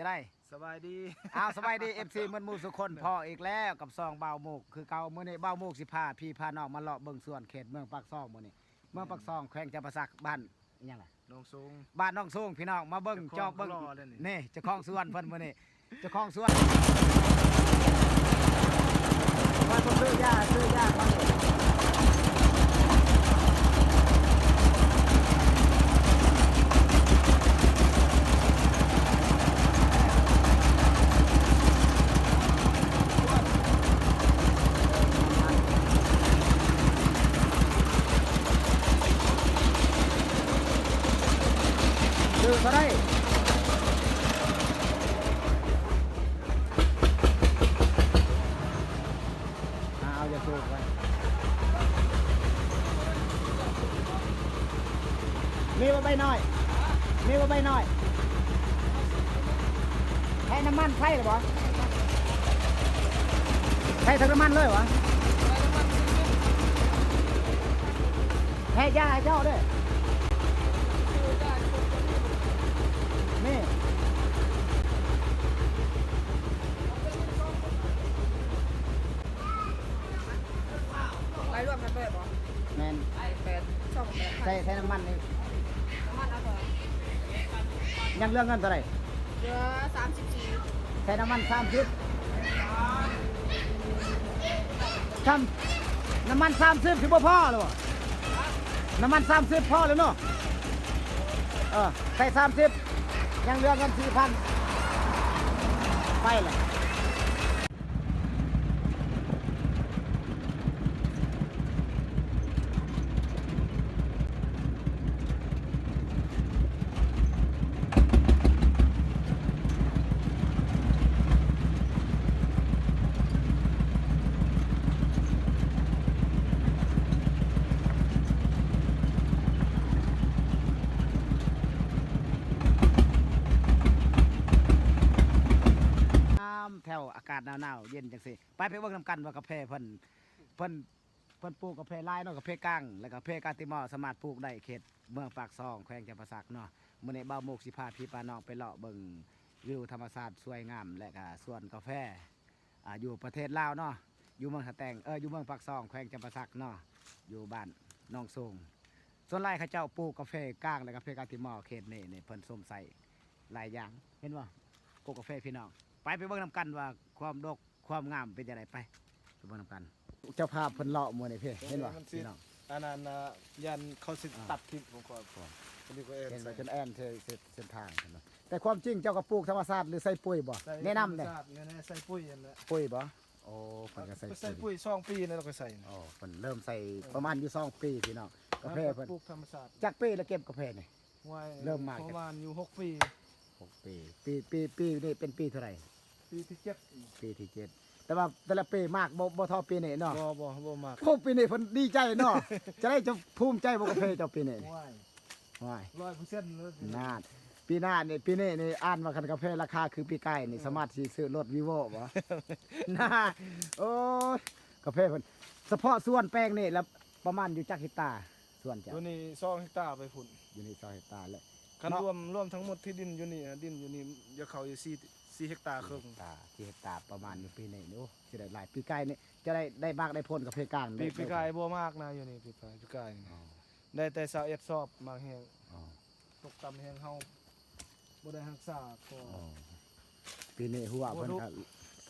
จะได้สบายดีสบายดี FC เหมือนหมู่สุคนพออีกแล้วกับซองเบาโมกคือเก่ามื้อนี้เบาโมกสิพาพี่พาน้องมาเลาะเบิ่งสวนเขตเมืองปากซองมื้อนี้เมืองปากซองแขวงจำปาสักบ้านอิหยังล่ะน้องทรง บ้านน้องสูงพี่น้องมาเบิ่งจอบเบิ่งนี่เจ้าของสวนเพิ่นมื้อนี้เจ้าของสวนมาซื้อยามาซื้อเท่าไรเอาอย่าสูบไว้มีว่าใบน้อยให้น้ำมันใช่หรือเปล่าใช่ทั้งน้ำมันเลยวะให้ยาให้เจ้าด้วยนี่ไปรวมกันเปิดบ่ แมน เปิดช่องเปิด ใส่น้ำมันนี่ น้ำมันเอาเถอะ ยังเรื่องเงินเท่าไหร่ เหลือ34ใส่น้ำมัน30น้ำมัน30คือบ่พอหรอน้ำมัน30พอแล้วเนาะใส่30ยังเรื่องเงิน4,000ไปเลยแถวอากาศหนาวๆเย็นจังสิไปเบิ่งนำกันว่ากาแฟเพิ่นปลูกกาแฟลายเนาะกาแฟก้างแล้วก็กาแฟกาติมอสามารถปลูกได้เขตเมืองปากซองแขวงจำปาสักเนาะมื้อนี้บ่าวโมกสิพาพี่พาน้องไปเลาะเบิ่งวิวธรรมชาติสวยงามและก็สวนกาแฟอยู่ประเทศลาวเนาะอยู่เมืองสะแตงอยู่เมืองปากซองแขวงจำปาสักเนาะอยู่บ้านน้องทรงส่วนหลายเขาเจ้าปลูกกาแฟก้างและกาแฟกาติมอเขตนี่เพิ่นส้มใส่หลายอย่างเห็นบ่ปลูกกาแฟพี่น้องไปเบิ่งนำกันว่าความดกความงามเป็นยังไงไปเบิ่งนำกันเจ้าภาพเพิ่นเลาะมื้อนี่เพ่เห็นบ่พี่น้อง อันนั้นยันเขาสิตัดคลิปของก่อนอันนี้ก็เอ็น เห็นบ่จนแอนเส้นทางเห็นบ่แต่ความจริงเจ้าก็ปลูกธรรมชาติหรือใส่ปุ๋ยบ่แนะนำเด้ ใส่ปุ๋ยนั่นแหละ ปุ๋ยบ่โอ้เพิ่นก็ใส่ ใส่ ปุ๋ ปุ๋ ย ย2 ปีนั่นเราก็ใส่ โอ้เพิ่นเริ่มใส่ประมาณอยู่2ปีพี่น้องกาแฟเพิ่น ปลูกธรรมชาติ จักปีแล้วเก็บกาแฟนี่ ไว้ เริ่มมา ประมาณอยู่6 ปี 6ปีนี่เป็นปีเท่าไหร่ ปีที่7ปีที่7แต่ว่าแต่ละปีมากบ่เท่าปีนี้เนาะ บ่มาก โอ้ปีนี้เพิ่นดีใจเนาะจะได้จะภูมิใจบ่กาแฟเจ้าปีนี้ ไว้ ว้าย 100%เลย นาดปีหน้านี่ปีนี้นี่อ่านว่าคันกาแฟราคาคือปีใกล้นี่สามารถสิซื้อรถวีโว่บ่ น่าโอ้ยกาแฟเพิ่นเฉพาะส่วนแปลงนี่แล้วประมาณอยู่จักเฮกตาร์ส่วนจ้ะ อยู่นี่2 เฮกตาร์ไปพุ่น อยู่นี่2เฮกตาร์เลย คันรวมทั้งหมดที่ดินอยู่นี่จะเข้าอยู่4 เฮกตาร์ครึ่ง 4เฮกตาร์ประมาณอยู่ปีนี้นี่โอ้สิได้หลายปีใกล้นี่จะได้มากได้ผลกาแฟกลาง ปีกายบ่มากนะอยู่นี่ปีกาย อ๋อ ได้แต่21 สอบมากแฮง อ๋อ ตกต่ำแฮงเฮาบ่ได้รักษาก็ อ๋อปีนี้หัวเพิ่นก็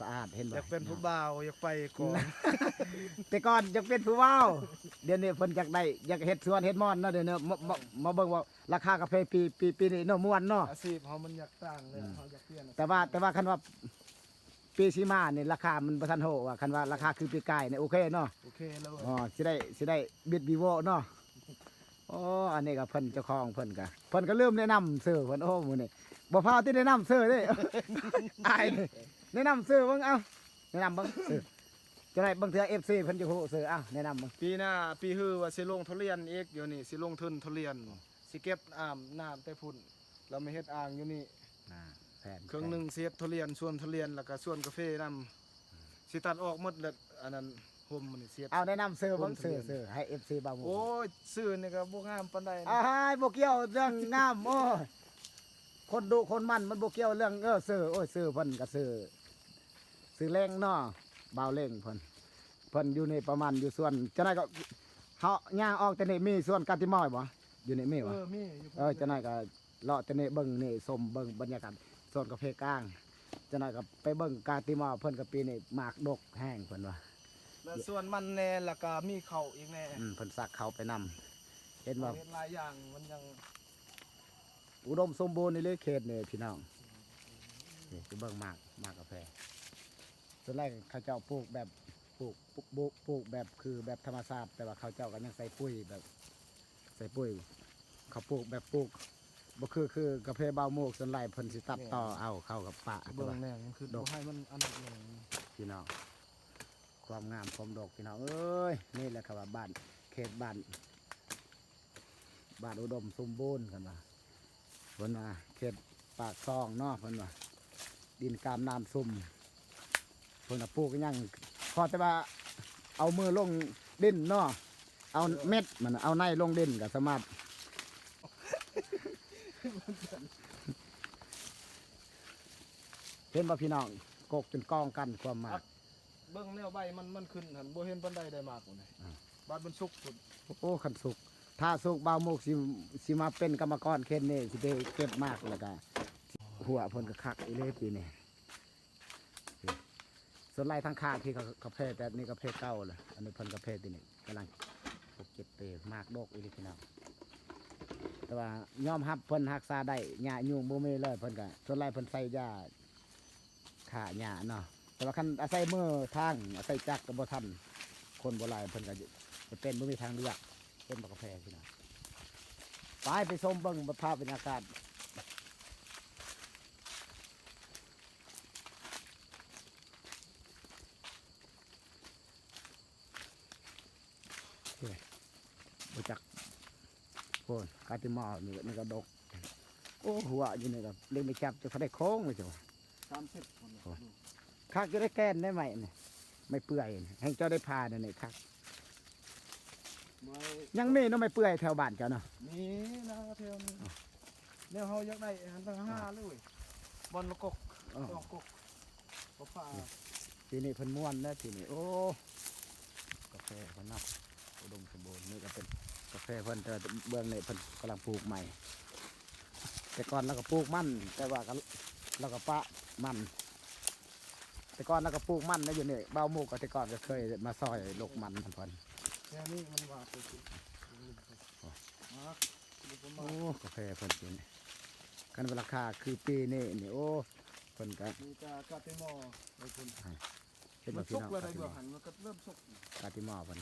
สะอาดเห็นบ่ อยากเป็นผู้บ่าวอยากไปก่อน แต่ก่อนอยากเป็นผู้ว่าวเดี๋ยวนี้เพิ่นอยากได้อยากเฮ็ดสวนเฮ็ดม่อนเนาะเดี๋ยวนี้มาเบิ่งว่าราคากาแฟปีนี้เนาะม่วนเนาะ อาชีพเฮามันอยากต่างเลยเฮาอยากเปลี่ยน แต่ว่าคันว่าปีสิมานี่ราคามันบ่ทันโหว่าคันว่าราคาคือปีกายนี่โอเคเนาะ โอเคแล้ว อ๋อสิได้บิดวีโวเนาะโอ้อันนี้ก็เพิ่นเจ้าของเพิ่นก็เริ่มแนะนำซื้อเพิ่นโอ้มื้อนี้บ่พาที่แนะนำซื้อเด้ อายนี่แนะนำซื้อเบิ่งเอ้าแนะนำเบิ่งซื้อจะได้เบิ่งเทื่อ FC เพิ่นจะฮู้ซื้อเอ้าแนะนำเบิ่ง ปีหน้าปีฮือว่าสิลงทุเรียนอีกอยู่นี่สิลงทุนทุเรียนสิเก็บน้ำแต่พุ่นเราไม่เฮ็ดอ่างอยู่นี่ แผน เครื่องหนึงสิเฮ็ดทุเรียนส่วนทุเรียนแล้วก็ส่วนกาแฟนำสิตัดออกหมดแล้วอันนั้นห่มมันนี่เสียด เอาแนะนำซื้อเบิ่งซื้อให้ FC บ่าวหมู่ โอ้ยซื้อนี่ก็บ่งามปานใดนะ อ้ายบ่เกี่ยวเรื่องงามโอ้ย คนดุคนมันมันบ่เกี่ยวเรื่องซื้อโอ้ยซื้อเพิ่นก็ซื้อแรงเนาะบ่าวเล่งเพิ่นอยู่ในประมาณอยู่ส่วนจังได๋ก็เฮาย่างออกแต่นี่มีส่วนกาติมอยบ่อยู่นี่มีบ่ มีอยู่ จังได๋ก็เลาะแต่นี่เบิ่งนี่ชมเบิ่งบรรยากาศส่วนกาแฟกลางจังได๋ก็ไปเบิ่งกาติมอเพิ่นก็ปีนี้หมากดกแห้งเพิ่นว่า แล้วส่วนมันแน่แล้วก็มีเข่าอีกแน่ เพิ่นซักเขาไปนำเห็นว่า เฮ็ดหลายอย่างมันยัง อุดมสมบูรณ์ในเลยเขตนี่พี่น้องนี่คือเบิ่งหมากกาแฟส่วนแรกเขาเจ้าปลูกแบบปลูกแบบคือแบบธรรมชาติแต่ว่าเขาเจ้าก็ยังใส่ปุ๋ยแบบใส่ปุ๋ยเขาปลูกแบบปลูกบ่คือกาแฟบาวโมกส่วนไรเพิ่นสิตัดต่อเอาเข้ากับปะ เบิ่งแน่มันคือบ่ให้มันอันนั้นเลย พี่น้องความงามความดกพี่น้องเอ้ยนี่แหละครับว่าบ้านเขตบ้านอุดมสมบูรณ์กันว่าเพิ่นว่าเขตปากซองเนาะเพิ่นว่าดินกามน้ำซุ่มเพิ่นปลูกยังพอแต่ว่าเอามือลงดินเนาะเอาเม็ดมันเอาในลงดินก็สามารถเห็นว่าพี่น้องกกจนกองกันความมาก เบิ่งแนวใบมันขึ้นหั่นบ่เห็นปานใดได้มากกว่านี้บาดมันสุกสุด โอ้ขันสุกถ้าสุกบาวโมกสิมาเป็นกรรมกรเคนนี่สิไปเก็บมากแล้วก็หัวเพนก็คักอีเล่ปีนี่ส่วนไรทั้งข้างที่เขาเพศแต่นี่ก็เพศเก่าเลยอันนี้เพนก็เพศที่นี่กำลังเก็บเปมากโดกอีเล่พี่น้องแต่ว่ายอมรับเพิ่นรักษาได้หญ้ายุงบ่มีเลยเพิ่นก็ส่วนไรเพิ่นใส่ยาฆ่าหญ้าเนาะแต่ว่าคันอาศัยมือทางอาศัยจักรก็บ่ทันคนโบราณเพิ่นก็จะเป็นบ่มีทางเลือกเป็นบักกาแฟพี่น้องไปชมเบิ่งภาพบรรยากาศบ่จักโคนกาติมอนี่ก็ดกโอ้หัวอยู่นี่ก็เล่นไม่จับจะเขาได้โค้งเลยจ้ะ 30คน คักจะได้แกนได้ไหมเนี่ยไม่เปื่อยนี่ให้เจ้าได้พาเนี่ยคักยังมีเนาะไม่เปื่อยแถวบ้านเจ้าเนาะ นี่นะเทวนี้แนวเฮาอยากได้หันตั้ง5เลยบอลกกดอกกกบ่ฟ้า ทีนี้เพิ่นม่วนแล้วทีนี้โอ้กาแฟเพิ่นนับอุดมสมบูรณ์นี่ก็เป็นกาแฟเพิ่นแต่เบื้องนี่เพิ่นกำลังปลูกใหม่แต่ก่อนเราก็ปลูกมันแต่ว่าก็เราก็ปะมันแต่ก่อนเราก็ปลูกมันแล้วอยู่นี่เบ้าหมูกก็แต่ก่อนก็เคยมาซอยลูกมันเพิ่น แค่นี้มันว่าไปสิมา โอ้กาแฟเพิ่นกินกันราคาคือปีนี้นี่โอ้เพิ่นก็ มีกากาเตมอไอ้คุณ เห็น มั บ่ น พี่ สุก น้อง แล้วได้เบื่อหันมันก็เริ่มสุก กาติมอเพิ่น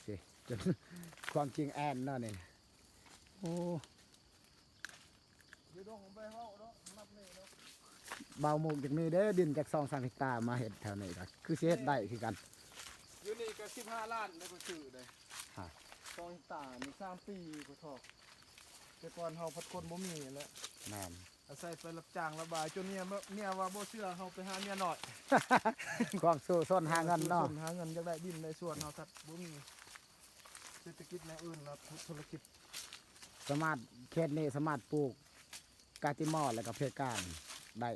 สิจน ความจริงแอนเนาะนี่โอ้ เดี๋ยวดองผมไปเฮาเนาะนับนี่เนาะ เบาหมูกจากนี้เด้อดินจาก2-3 เฮกตาร์มาเฮ็ดแถวนี้ก็คือสิเฮ็ดได้คือกัน อยู่นี่ก็15 ล้านได้ก็ซื้อได้ ฮะ 2 ตานี่3 ปีก็ทอกแต่ก่อนเฮาพัดคนบ่มีแล้ว แม่น อาศัยไประจ้างระบายจนเนี่ยว่าบ่เชื่อเฮาไปหาเมียน้อย ความสู้ส้นหาเงินเนาะ หาเงินอยากได้ดินได้ส่วนเฮาทัดบ่มีเศรษฐกิจในอื่นแล้วธุรกิจ สามารถเขตนี้สามารถปลูกกาติมอแล้วก็เพกานได้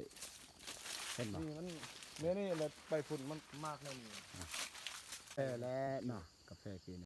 เห็นบ่ นี่มันเนี่ยนี่แหละไปฝุ่นมันมากแน่นี่ แล้วเนาะกาแฟกิน